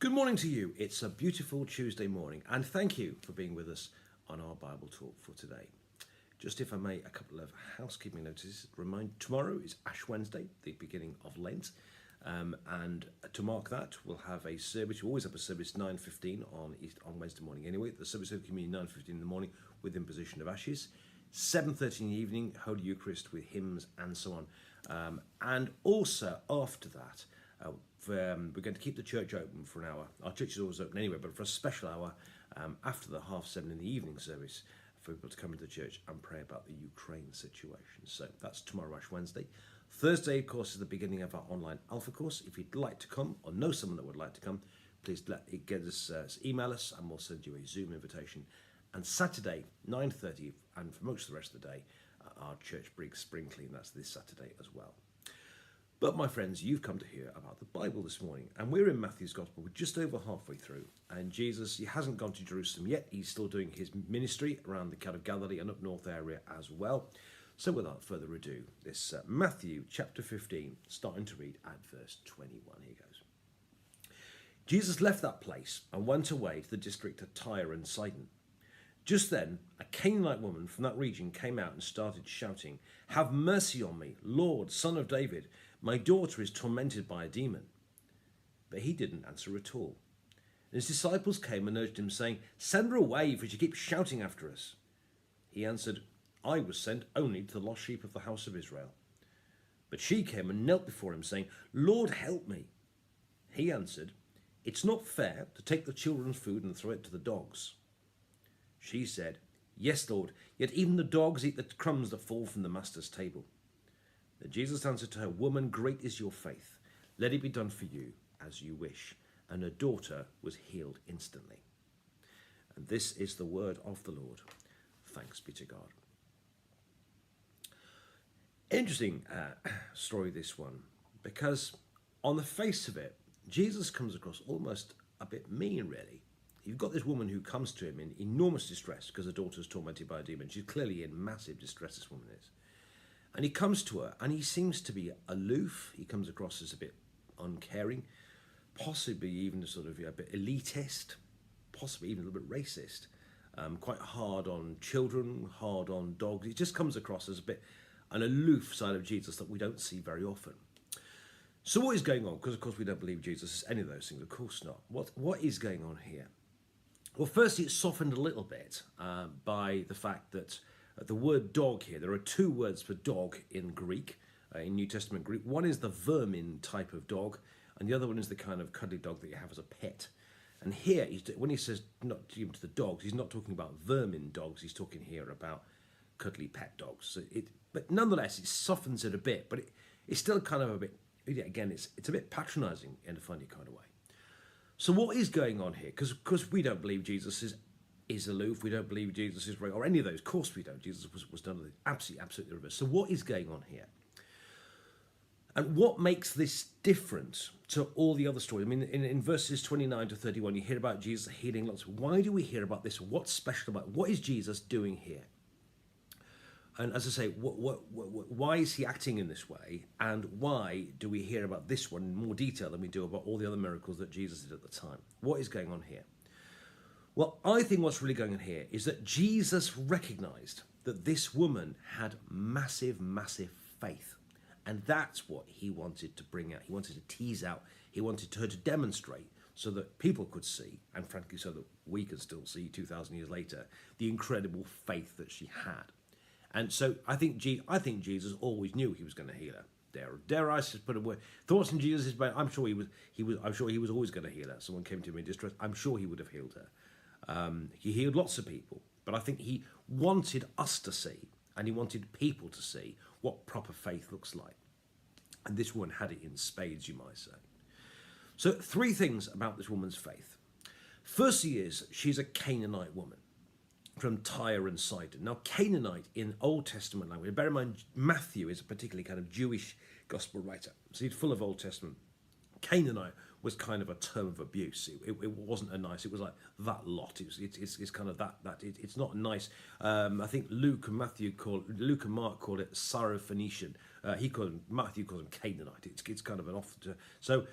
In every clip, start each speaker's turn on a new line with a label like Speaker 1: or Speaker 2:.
Speaker 1: Good morning to you. It's a beautiful Tuesday morning, and thank you for being with us on our Bible talk for today. Just if I may, a couple of housekeeping notices. Tomorrow is Ash Wednesday, the beginning of Lent, and to mark that, we'll have a service. We always have a service 9:15 on Wednesday morning. Anyway, the service of the communion 9:15 in the morning with imposition of ashes. 7:30 in the evening, Holy Eucharist with hymns and so on. And also after that, we're going to keep the church open for an hour. Our church is always open anyway, but for a special hour after the 7:30 in the evening service for people to come into the church and pray about the Ukraine situation. So that's tomorrow, Ash Wednesday. Thursday, of course, is the beginning of our online Alpha course. If you'd like to come or know someone that would like to come, please email us and we'll send you a Zoom invitation. And Saturday, 9:30, and for most of the rest of the day, our church brings spring clean. That's this Saturday as well. But my friends, you've come to hear about the Bible this morning, and we're in Matthew's Gospel. We're just over halfway through, and Jesus, he hasn't gone to Jerusalem yet. He's still doing his ministry around the kind of Galilee and up north area as well. So without further ado, this Matthew chapter 15, starting to read at verse 21. Here goes. Jesus left that place and went away to the district of Tyre and Sidon. Just then, a Canaanite woman from that region came out and started shouting, "Have mercy on me, Lord, Son of David. My daughter is tormented by a demon." But he didn't answer at all. And his disciples came and urged him, saying, "Send her away, for she keeps shouting after us." He answered, "I was sent only to the lost sheep of the house of Israel." But she came and knelt before him, saying, "Lord, help me." He answered, "It's not fair to take the children's food and throw it to the dogs." She said, "Yes, Lord, yet even the dogs eat the crumbs that fall from the master's table." Then Jesus answered to her, "Woman, great is your faith. Let it be done for you as you wish." And her daughter was healed instantly. And this is the word of the Lord. Thanks be to God. Interesting story, this one, because on the face of it, Jesus comes across almost a bit mean, really. You've got this woman who comes to him in enormous distress because her daughter's tormented by a demon. She's clearly in massive distress, this woman is. And he comes to her and he seems to be aloof. He comes across as a bit uncaring, possibly even sort of a bit elitist, possibly even a little bit racist, quite hard on children, hard on dogs. It just comes across as a bit an aloof side of Jesus that we don't see very often. So what is going on? Because, of course, we don't believe Jesus is any of those things. Of course not. What is going on here? Well, firstly, it's softened a little bit by the fact that the word dog here, there are two words for dog in Greek, in New Testament Greek. One is the vermin type of dog, and the other one is the kind of cuddly dog that you have as a pet. And here, when he says not to the dogs, he's not talking about vermin dogs. He's talking here about cuddly pet dogs. So but nonetheless, it softens it a bit, but it's still kind of a bit, again, it's a bit patronising in a funny kind of way. So what is going on here? Because we don't believe Jesus is aloof. We don't believe Jesus is right, or any of those. Of course we don't. Jesus was done absolutely reverse. So what is going on here? And what makes this different to all the other stories? I mean, in verses 29 to 31, you hear about Jesus healing lots. Why do we hear about this? What's special about it? What is Jesus doing here? And as I say, why is he acting in this way? And why do we hear about this one in more detail than we do about all the other miracles that Jesus did at the time? What is going on here? Well, I think what's really going on here is that Jesus recognized that this woman had massive, massive faith. And that's what he wanted to bring out. He wanted to tease out. He wanted her to demonstrate so that people could see, and frankly, so that we can still see 2,000 years later, the incredible faith that she had. And so I think Jesus always knew he was going to heal her. Dare I put a word? Thoughts in Jesus' mind. I'm sure he was always going to heal her. Someone came to him in distress. I'm sure he would have healed her. He healed lots of people, but I think he wanted us to see, and he wanted people to see what proper faith looks like. And this woman had it in spades, you might say. So 3 things about this woman's faith. Firstly is she's a Canaanite woman from Tyre and Sidon. Now, Canaanite in Old Testament language, bear in mind, Matthew is a particularly kind of Jewish gospel writer, so he's full of Old Testament. Canaanite was kind of a term of abuse. It wasn't a nice, it was like that lot. It's kind of that it's not nice. I think Luke and Mark called it Syrophoenician. Matthew calls them Canaanite. It's kind of an off. So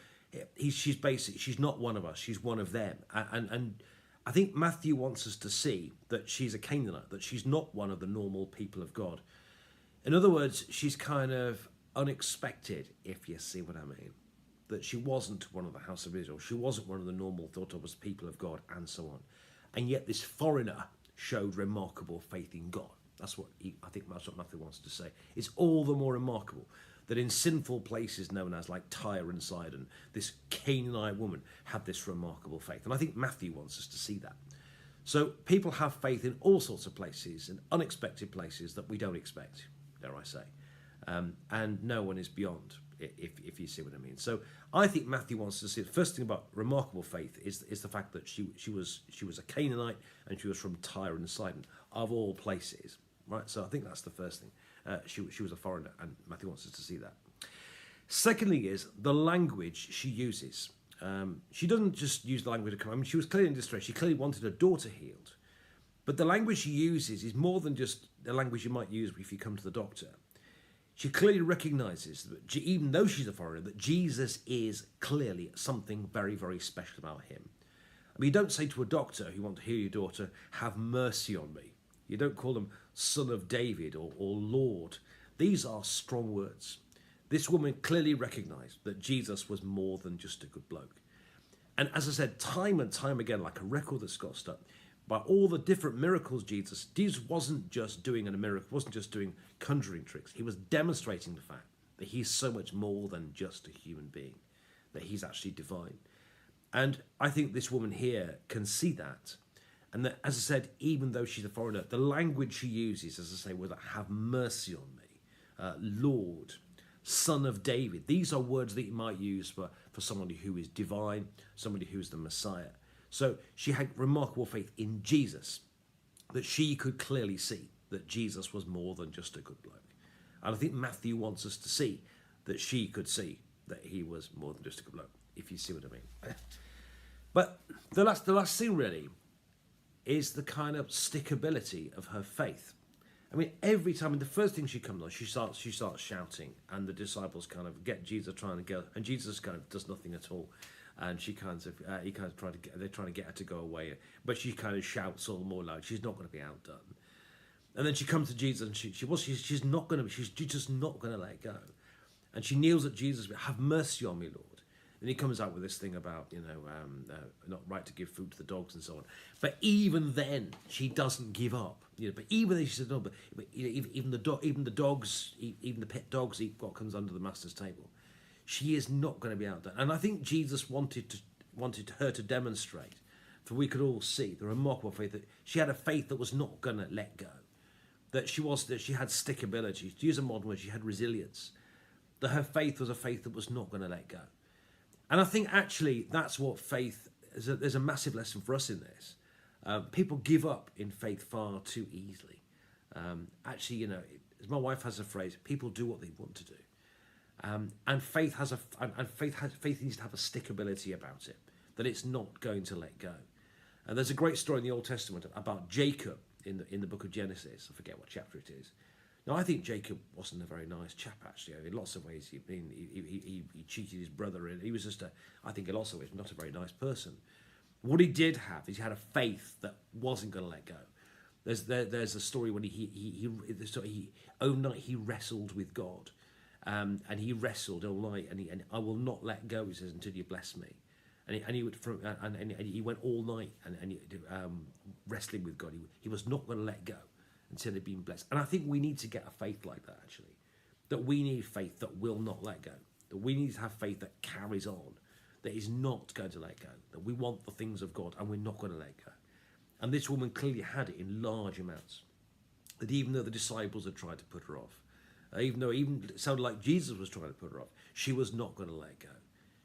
Speaker 1: She's not one of us. She's one of them. And I think Matthew wants us to see that she's a Canaanite, that she's not one of the normal people of God. In other words, she's kind of unexpected, if you see what I mean. That she wasn't one of the house of Israel. She wasn't one of the normal thought of as people of God, and so on. And yet this foreigner showed remarkable faith in God. I think that's what Matthew wants to say. It's all the more remarkable that in sinful places known as like Tyre and Sidon, this Canaanite woman had this remarkable faith. And I think Matthew wants us to see that. So people have faith in all sorts of places, in unexpected places that we don't expect, dare I say. And no one is beyond, if you see what I mean. So I think Matthew wants to see the first thing about remarkable faith is the fact that she was a Canaanite and she was from Tyre and Sidon, of all places, right? So I think that's the first thing. She was a foreigner, and Matthew wants us to see that. Secondly is the language she uses. She doesn't just use the language of command. I mean, she was clearly in distress. She clearly wanted her daughter healed. But the language she uses is more than just the language you might use if you come to the doctor. She clearly recognises that even though she's a foreigner, that Jesus is clearly something very, very special about him. I mean, you don't say to a doctor who wants to heal your daughter, "Have mercy on me." You don't call them Son of David or Lord. These are strong words. This woman clearly recognised that Jesus was more than just a good bloke. And as I said, time and time again, like a record that's got stuck, by all the different miracles Jesus wasn't just doing a miracle, wasn't just doing conjuring tricks. He was demonstrating the fact that he's so much more than just a human being, that he's actually divine. And I think this woman here can see that. And that, as I said, even though she's a foreigner, the language she uses, as I say, was "have mercy on me," Lord, Son of David. These are words that you might use for somebody who is divine, somebody who's the Messiah. So she had remarkable faith in Jesus, that she could clearly see that Jesus was more than just a good bloke. And I think Matthew wants us to see that she could see that he was more than just a good bloke, if you see what I mean. But the last thing really is the kind of stickability of her faith. I mean, every time, and the first thing she comes on, she starts shouting, and the disciples kind of get Jesus trying to go, and Jesus kind of does nothing at all, and they're trying to get her to go away, but she kind of shouts all the more loud. She's not going to be outdone, and then she comes to Jesus, and she's just not going to let go, and she kneels at Jesus, "Have mercy on me, Lord." And he comes out with this thing about, not right to give food to the dogs and so on. But even then, she doesn't give up. But even then, she says, "No." But even the dogs, even the pet dogs eat what comes under the master's table. She is not going to be outdone. And I think Jesus wanted her to demonstrate, for we could all see the remarkable faith that she had a faith that was not going to let go. That she had stickability. To use a modern word, she had resilience. That her faith was a faith that was not going to let go. And I think actually that's what faith is. There's a massive lesson for us in this. People give up in faith far too easily. Actually, as my wife has a phrase, people do what they want to do. And faith needs to have a stickability about it, that it's not going to let go. And there's a great story in the Old Testament about Jacob in the book of Genesis. I forget what chapter it is. Now, I think Jacob wasn't a very nice chap, actually. In lots of ways, he cheated his brother, and he was just I think in lots of ways, not a very nice person. What he did have is he had a faith that wasn't going to let go. There's a story when overnight he wrestled with God, and he wrestled all night, and I will not let go, he says, until you bless me. And he went all night and wrestling with God. He was not going to let go until they've been blessed. And I think we need to get a faith like that, actually. That we need faith that will not let go. That we need to have faith that carries on. That is not going to let go. That we want the things of God and we're not going to let go. And this woman clearly had it in large amounts. That even though the disciples had tried to put her off, even though it sounded like Jesus was trying to put her off, she was not going to let go.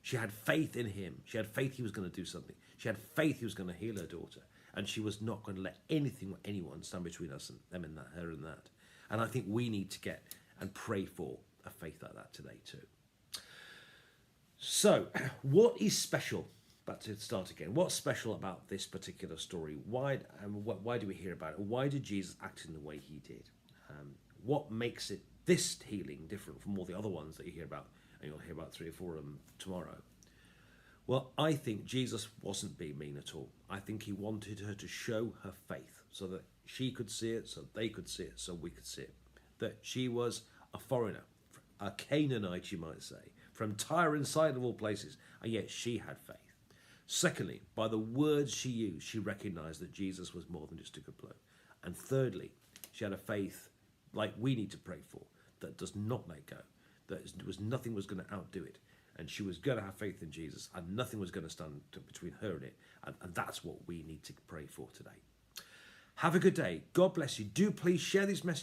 Speaker 1: She had faith in him. She had faith he was going to do something. She had faith he was going to heal her daughter. And she was not going to let anything or anyone stand between us and them and that, her and that. And I think we need to get and pray for a faith like that today too. So, what is special? Back to start again. What's special about this particular story? Why do we hear about it? Why did Jesus act in the way he did? What makes this healing different from all the other ones that you hear about? And you'll hear about 3 or 4 of them tomorrow. Well, I think Jesus wasn't being mean at all. I think he wanted her to show her faith so that she could see it, so they could see it, so we could see it. That she was a foreigner, a Canaanite, you might say, from Tyre and Sidon of all places, and yet she had faith. Secondly, by the words she used, she recognized that Jesus was more than just a good bloke. And thirdly, she had a faith like we need to pray for, that does not let go, nothing was going to outdo it. And she was going to have faith in Jesus, and nothing was going to stand between her and it. And that's what we need to pray for today. Have a good day. God bless you. Do please share these messages